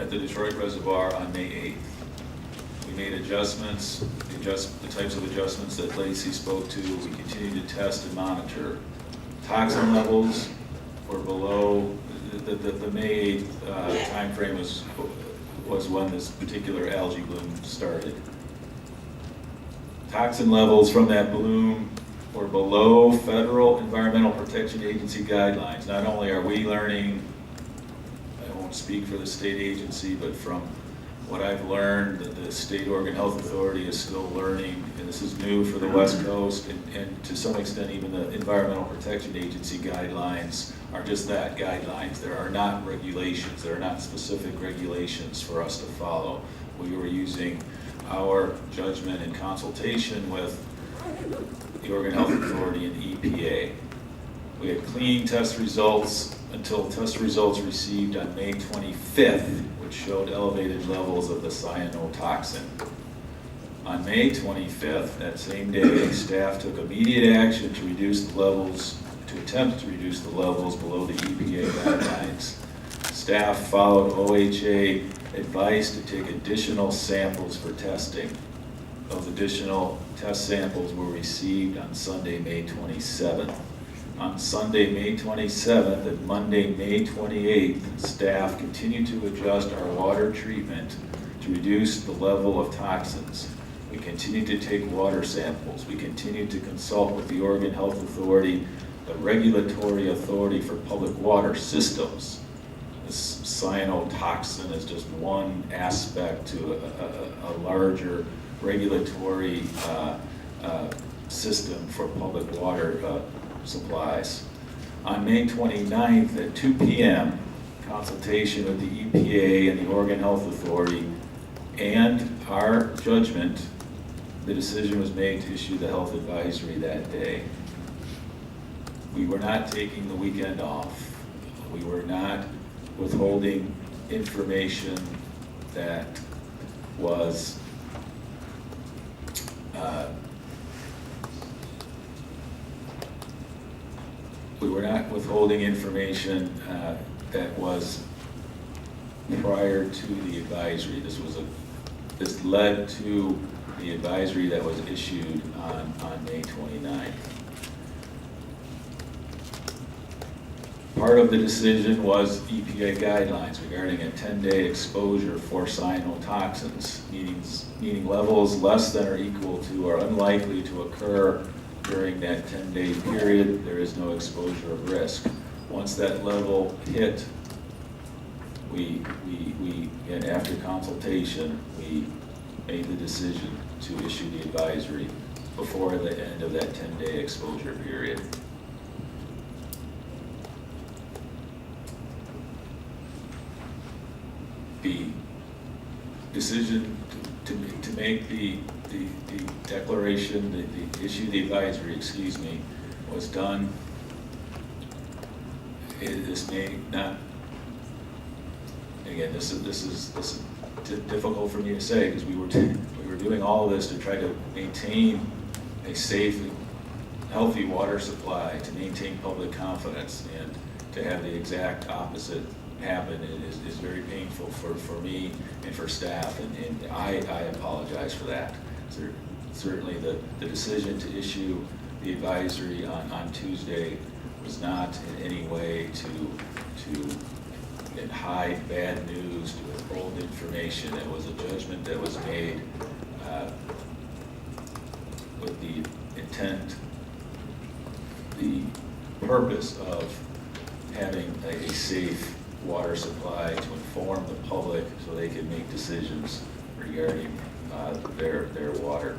at the Detroit Reservoir on May 8th. We made adjustments, the types of adjustments that Lacey spoke to. We continue to test and monitor. Toxin levels were below, the May 8th timeframe was when this particular algae bloom started. Toxin levels from that bloom were below Federal Environmental Protection Agency guidelines. Not only are we learning, I won't speak for the state agency, but from what I've learned, the State Oregon Health Authority is still learning, and this is new for the West Coast, and to some extent even the Environmental Protection Agency guidelines are just that, guidelines. There are not regulations, there are not specific regulations for us to follow. We were using our judgment in consultation with the Oregon Health Authority and EPA. We had clean test results until test results received on May 25th, which showed elevated levels of the cyanotoxin. On May 25th, that same day, staff took immediate action to reduce the levels, to attempt to reduce the levels below the EPA guidelines. Staff followed OHA advice to take additional samples for testing. Those additional test samples were received on Sunday, May 27th. On Sunday, May 27th and Monday, May 28th, staff continued to adjust our water treatment to reduce the level of toxins. We continued to take water samples. We continued to consult with the Oregon Health Authority, the regulatory authority for public water systems. This cyanotoxin is just one aspect to a larger regulatory system for public water supplies. On May 29th at 2 p.m., consultation with the EPA and the Oregon Health Authority and our judgment, the decision was made to issue the health advisory that day. We were not taking the weekend off. We were not withholding information that was that was prior to the advisory. This led to the advisory that was issued on May 29th. Part of the decision was EPA guidelines regarding a 10-day exposure for cyanotoxins, meaning levels less than or equal to or unlikely to occur during that 10-day period. There is no exposure of risk. Once that level hit, and after consultation, we made the decision to issue the advisory before the end of that 10-day exposure period. The decision to make the declaration, the issue the advisory, was done. This may not. Again, this is difficult for me to say because we were doing all of this to try to maintain a safe, healthy water supply, to maintain public confidence, and to have the exact opposite happen is very painful for me and for staff, and I apologize for that. Certainly the decision to issue the advisory on Tuesday was not in any way to hide bad news, to withhold information. It was a judgment that was made with the intent, the purpose of having a safe water supply to inform the public so they can make decisions regarding their water.